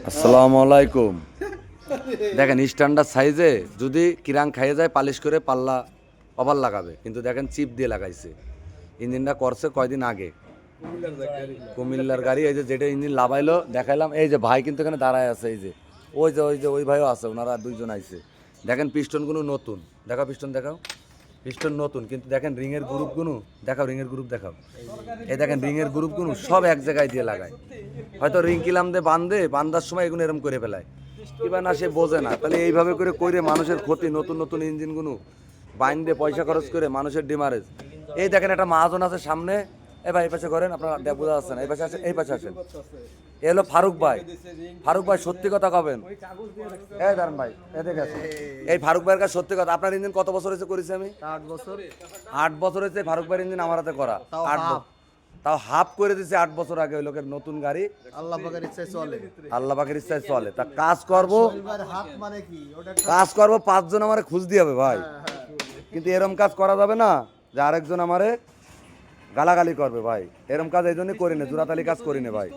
আসসালামু আলাইকুম। দেখেন স্ট্যান্ডার্ড সাইজে যদি কিরাং খাইয়ে যায় পালিশ করে পাল্লা কভার লাগাবে, কিন্তু দেখেন চিপ দিয়ে লাগাইছে। ইঞ্জিনটা করছে কয়দিন আগে, কুমিল্লার গাড়ি। এই যে যেটা ইঞ্জিন লাগাইলো দেখাইলাম, এই যে ভাই কিন্তু এখানে দাঁড়ায় আছে, এই যে ওই ভাইও আছে, ওনারা দুইজন আইছে। দেখেন পিস্টনগুলো নতুন, দেখাও পিস্টন দেখাও, পিস্টন নতুন, কিন্তু দেখেন রিংয়ের গ্রুপগুলো দেখাও, রিংয়ের গ্রুপ দেখাও। এই দেখেন রিংয়ের গ্রুপগুলো সব এক জায়গায় দিয়ে লাগায়। হয়তো রিং কিলাম দিয়ে বান্ধার সময় এগুলো এরকম করে ফেলায়, কিবা না সে বোঝে না। তাহলে এইভাবে করে মানুষের ক্ষতি। নতুন নতুন ইঞ্জিনগুলো বাইন্দে পয়সা খরচ করে মানুষের ডিমারেজ। এই দেখেন একটা মাহাজন আছে সামনে, এই ভাই এই পাশে করেন, আপনারা বোঝা যাচ্ছে না, এই পাশে আসেন, এই পাশে আসেন। এ হলো ফারুক ভাই। ফারুক ভাই সত্যি কথা কবেন, এই দাঁড়ান ভাই, এদিকে আসেন। এই ফারুক ভাইয়ের কাছে সত্যি কথা, আপনার ইঞ্জিন কত বছর হয়েছে করেছি আমি? 8 বছর। 8 বছর হয়েছে ফারুক ভাইয়ের ইঞ্জিন আমার হাতে করা। তাও হাফ করে দিছে 8 বছর আগে। ওই লোকের নতুন গাড়ি, আল্লাহ পাকের ইচ্ছায় চলে। আল্লাহ পাকের ইচ্ছায় চলে। তা কাজ করবো, এবার হাত মানে কি ওটা? কাজ করবো 5 জন আমারে খুঁজ দিয়ে হবে ভাই, কিন্তু এরম কাজ করা যাবে না যে আরেকজন আমারে গালাগালি করবে ভাই। এরম কাজ এই জন্যই করি না, জোরাতালি কাজ করি না ভাই।